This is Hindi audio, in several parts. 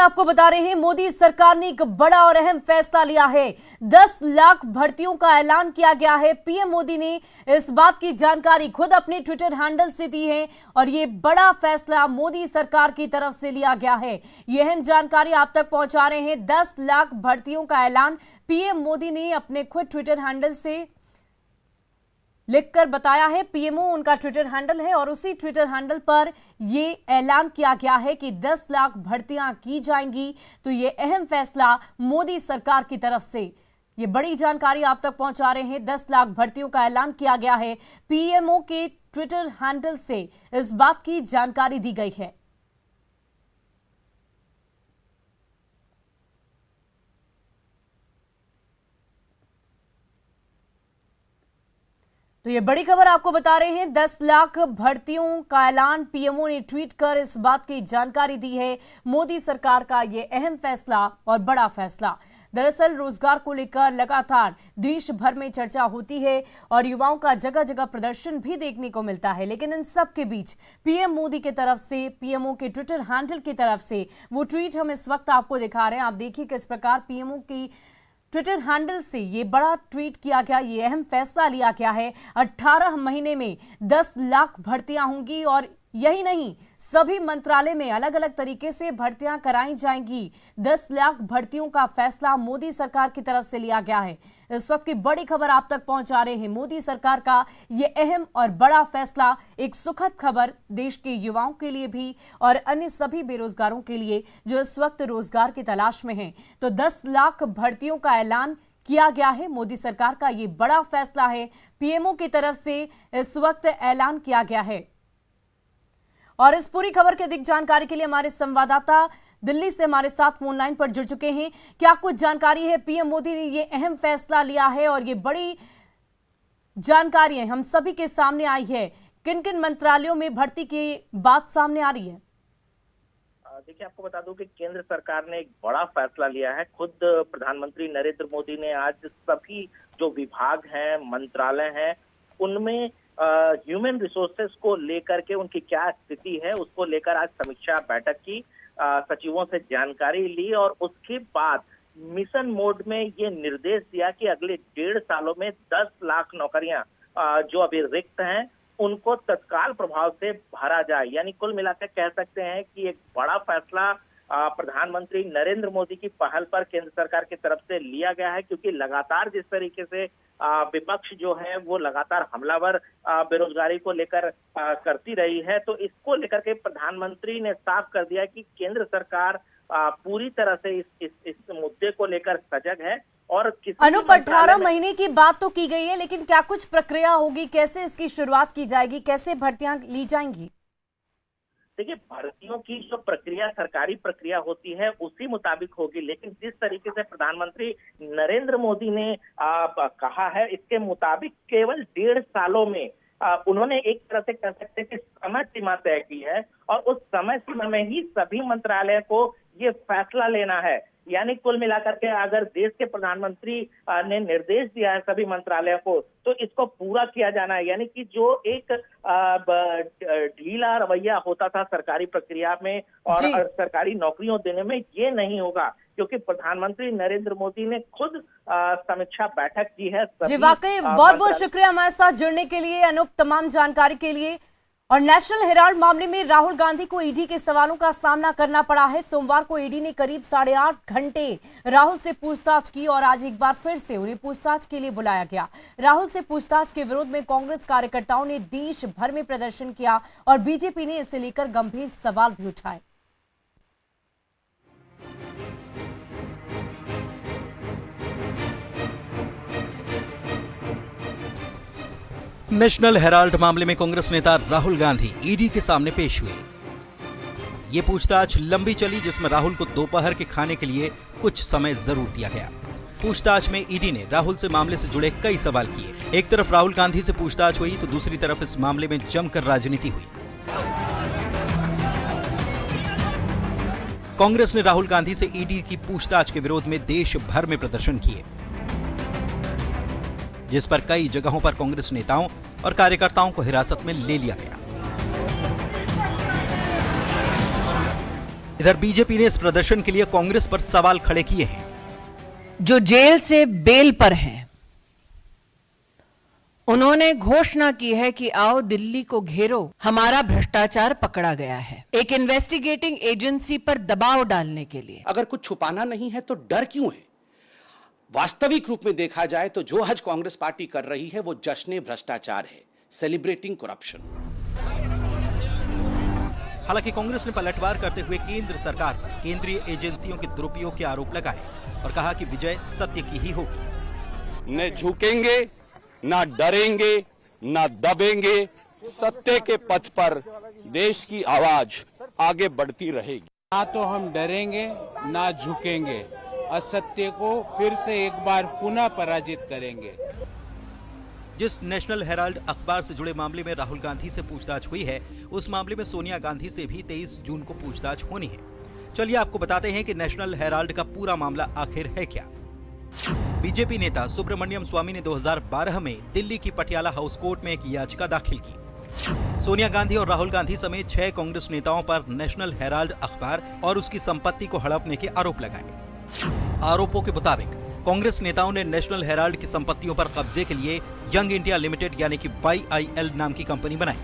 आपको बता रहे हैं, मोदी सरकार ने एक बड़ा और अहम फैसला लिया है। 10 लाख भर्तियों का ऐलान किया गया है। पीएम मोदी ने इस बात की जानकारी खुद अपने ट्विटर हैंडल से दी है और ये बड़ा फैसला मोदी सरकार की तरफ से लिया गया है। ये अहम जानकारी आप तक पहुंचा रहे हैं। 10 लाख भर्तियों का ऐलान पीएम मोदी ने अपने खुद ट्विटर हैंडल से लिखकर बताया है। पीएमओ उनका ट्विटर हैंडल है और उसी ट्विटर हैंडल पर यह ऐलान किया गया है कि 10 लाख भर्तियां की जाएंगी। तो ये अहम फैसला मोदी सरकार की तरफ से, ये बड़ी जानकारी आप तक पहुंचा रहे हैं। 10 लाख भर्तियों का ऐलान किया गया है। पीएमओ के ट्विटर हैंडल से इस बात की जानकारी दी गई है। तो ये बड़ी खबर आपको बता रहे हैं। 10 लाख भर्तियों का ऐलान पीएमओ ने ट्वीट कर इस बात की जानकारी दी है। मोदी सरकार का ये अहम फैसला और बड़ा फैसला। दरअसल रोजगार को लेकर लगातार देश भर में चर्चा होती है और युवाओं का जगह जगह प्रदर्शन भी देखने को मिलता है, लेकिन इन सब के बीच पीएम मोदी की तरफ से, पीएमओ के ट्विटर हैंडल की तरफ से वो ट्वीट हम इस वक्त आपको दिखा रहे हैं। आप देखिए किस प्रकार पीएमओ की ट्विटर हैंडल से ये बड़ा ट्वीट किया गया, ये अहम फैसला लिया गया है। 18 महीने में 10 लाख भर्तियां होंगी और यही नहीं, सभी मंत्रालय में अलग अलग तरीके से भर्तियां कराई जाएंगी। 10 लाख भर्तियों का फैसला मोदी सरकार की तरफ से लिया गया है। इस वक्त की बड़ी खबर आप तक पहुंचा रहे हैं। मोदी सरकार का ये अहम और बड़ा फैसला एक सुखद खबर देश के युवाओं के लिए भी और अन्य सभी बेरोजगारों के लिए जो इस वक्त रोजगार की तलाश में हैं। तो 10 लाख भर्तियों का ऐलान किया गया है। मोदी सरकार का ये बड़ा फैसला है। पीएमओ की तरफ से इस वक्त ऐलान किया गया है। और इस पूरी खबर की अधिक जानकारी के लिए हमारे संवाददाता दिल्ली से हमारे साथ फोन लाइन पर जुड़ चुके हैं। क्या कुछ जानकारी है? पीएम मोदी ने ये अहम फैसला लिया है और ये बड़ी जानकारी है हम सभी के सामने आई है। किन किन मंत्रालयों में भर्ती की बात सामने आ रही है? देखिए, आपको बता दूं कि केंद्र सरकार ने एक बड़ा फैसला लिया है। खुद प्रधानमंत्री नरेंद्र मोदी ने आज सभी जो विभाग हैं, मंत्रालय हैं, उनमें ह्यूमन रिसोर्सेस को लेकर के उनकी क्या स्थिति है उसको लेकर आज समीक्षा बैठक की, सचिवों से जानकारी ली और उसके बाद मिशन मोड में ये निर्देश दिया कि अगले 1.5 सालों में 10 लाख नौकरियां जो अभी रिक्त हैं उनको तत्काल प्रभाव से भरा जाए। यानी कुल मिलाकर कह सकते हैं कि एक बड़ा फैसला प्रधानमंत्री नरेंद्र मोदी की पहल पर केंद्र सरकार की तरफ से लिया गया है, क्योंकि लगातार जिस तरीके से विपक्ष जो है वो लगातार हमलावर बेरोजगारी को लेकर करती रही है, तो इसको लेकर के प्रधानमंत्री ने साफ कर दिया कि केंद्र सरकार पूरी तरह से इस मुद्दे को लेकर सजग है। और अनूप, 18 महीने की बात तो की गई है, लेकिन क्या कुछ प्रक्रिया होगी? कैसे इसकी शुरुआत की जाएगी? कैसे भर्तियां ली जाएंगी? देखिए, भर्तियों की जो प्रक्रिया सरकारी प्रक्रिया होती है उसी मुताबिक होगी, लेकिन जिस तरीके से प्रधानमंत्री नरेंद्र मोदी ने कहा है इसके मुताबिक केवल 1.5 सालों में उन्होंने एक तरह से कह सकते हैं कि समय सीमा तय की है और उस समय सीमा में ही सभी मंत्रालय को ये फैसला लेना है। यानी कुल मिलाकर के अगर देश के प्रधानमंत्री ने निर्देश दिया है सभी मंत्रालयों को, तो इसको पूरा किया जाना है। यानी कि जो एक ढीला रवैया होता था सरकारी प्रक्रिया में और सरकारी नौकरियों देने में, ये नहीं होगा, क्योंकि प्रधानमंत्री नरेंद्र मोदी ने खुद समीक्षा बैठक की है। जी वाकई बहुत बहुत शुक्रिया हमारे साथ जुड़ने के लिए अनूप, तमाम जानकारी के लिए। और नेशनल हेराल्ड मामले में राहुल गांधी को ईडी के सवालों का सामना करना पड़ा है। सोमवार को ईडी ने करीब 8.5 घंटे राहुल से पूछताछ की और आज एक बार फिर से उन्हें पूछताछ के लिए बुलाया गया। राहुल से पूछताछ के विरोध में कांग्रेस कार्यकर्ताओं ने देश भर में प्रदर्शन किया और बीजेपी ने इसे लेकर गंभीर सवाल भी उठाए। नेशनल हेराल्ड मामले में कांग्रेस नेता राहुल गांधी ईडी के सामने पेश हुए। ये पूछताछ लंबी चली, जिसमें राहुल को दोपहर के खाने के लिए कुछ समय जरूर दिया गया। पूछताछ में ईडी ने राहुल से मामले से जुड़े कई सवाल किए। एक तरफ राहुल गांधी से पूछताछ हुई तो दूसरी तरफ इस मामले में जमकर राजनीति हुई। कांग्रेस ने राहुल गांधी से ईडी की पूछताछ के विरोध में देश भर में प्रदर्शन किए, जिस पर कई जगहों पर कांग्रेस नेताओं और कार्यकर्ताओं को हिरासत में ले लिया गया। इधर बीजेपी ने इस प्रदर्शन के लिए कांग्रेस पर सवाल खड़े किए हैं। जो जेल से बेल पर हैं, उन्होंने घोषणा की है कि आओ दिल्ली को घेरो, हमारा भ्रष्टाचार पकड़ा गया है, एक इन्वेस्टिगेटिंग एजेंसी पर दबाव डालने के लिए। अगर कुछ छुपाना नहीं है तो डर क्यों है? वास्तविक रूप में देखा जाए तो जो आज कांग्रेस पार्टी कर रही है वो जश्न भ्रष्टाचार है, सेलिब्रेटिंग करप्शन। हालांकि कांग्रेस ने पलटवार करते हुए केंद्र सरकार पर केंद्रीय एजेंसियों के दुरुपयोग के आरोप लगाए और कहा कि विजय सत्य की ही होगी। न झुकेंगे, न डरेंगे, न दबेंगे। सत्य के पथ पर देश की आवाज आगे बढ़ती रहेगी। ना तो हम डरेंगे, ना झुकेंगे, असत्य को फिर से एक बार पुनः पराजित करेंगे। जिस नेशनल हेराल्ड अखबार से जुड़े मामले में राहुल गांधी से पूछताछ हुई है, उस मामले में सोनिया गांधी से भी 23 जून को पूछताछ होनी है। चलिए आपको बताते हैं कि नेशनल हेराल्ड का पूरा मामला आखिर है क्या। बीजेपी नेता सुब्रमण्यम स्वामी ने 2012 में दिल्ली की पटियाला हाउस कोर्ट में एक याचिका दाखिल की। सोनिया गांधी और राहुल गांधी समेत 6 कांग्रेस नेताओं पर नेशनल हेराल्ड अखबार और उसकी संपत्ति को हड़पने के आरोप लगाए। आरोपों के मुताबिक कांग्रेस नेताओं ने नेशनल हेराल्ड की संपत्तियों पर कब्जे के लिए यंग इंडिया लिमिटेड यानी कि YIL नाम की कंपनी बनाई।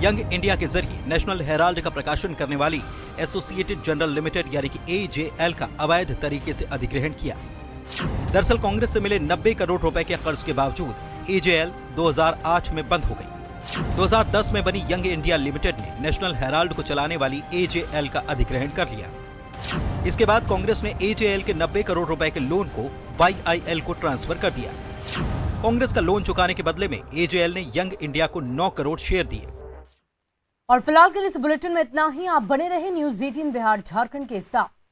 यंग इंडिया के जरिए नेशनल हेराल्ड का प्रकाशन करने वाली एसोसिएटेड जनरल लिमिटेड यानी कि AJL का अवैध तरीके से अधिग्रहण किया। दरअसल कांग्रेस से मिले 90 करोड़ रुपए के कर्ज के बावजूद AJL 2008 में बंद हो गई। 2010 में बनी यंग इंडिया लिमिटेड ने नेशनल हेराल्ड को चलाने वाली AJL का अधिग्रहण कर लिया। इसके बाद कांग्रेस ने AJL के 90 करोड़ रुपए के लोन को YIL को ट्रांसफर कर दिया। कांग्रेस का लोन चुकाने के बदले में AJL ने यंग इंडिया को 9 करोड़ शेयर दिए। और फिलहाल के लिए इस बुलेटिन में इतना ही। आप बने रहे न्यूज़ 18 बिहार झारखंड के साथ।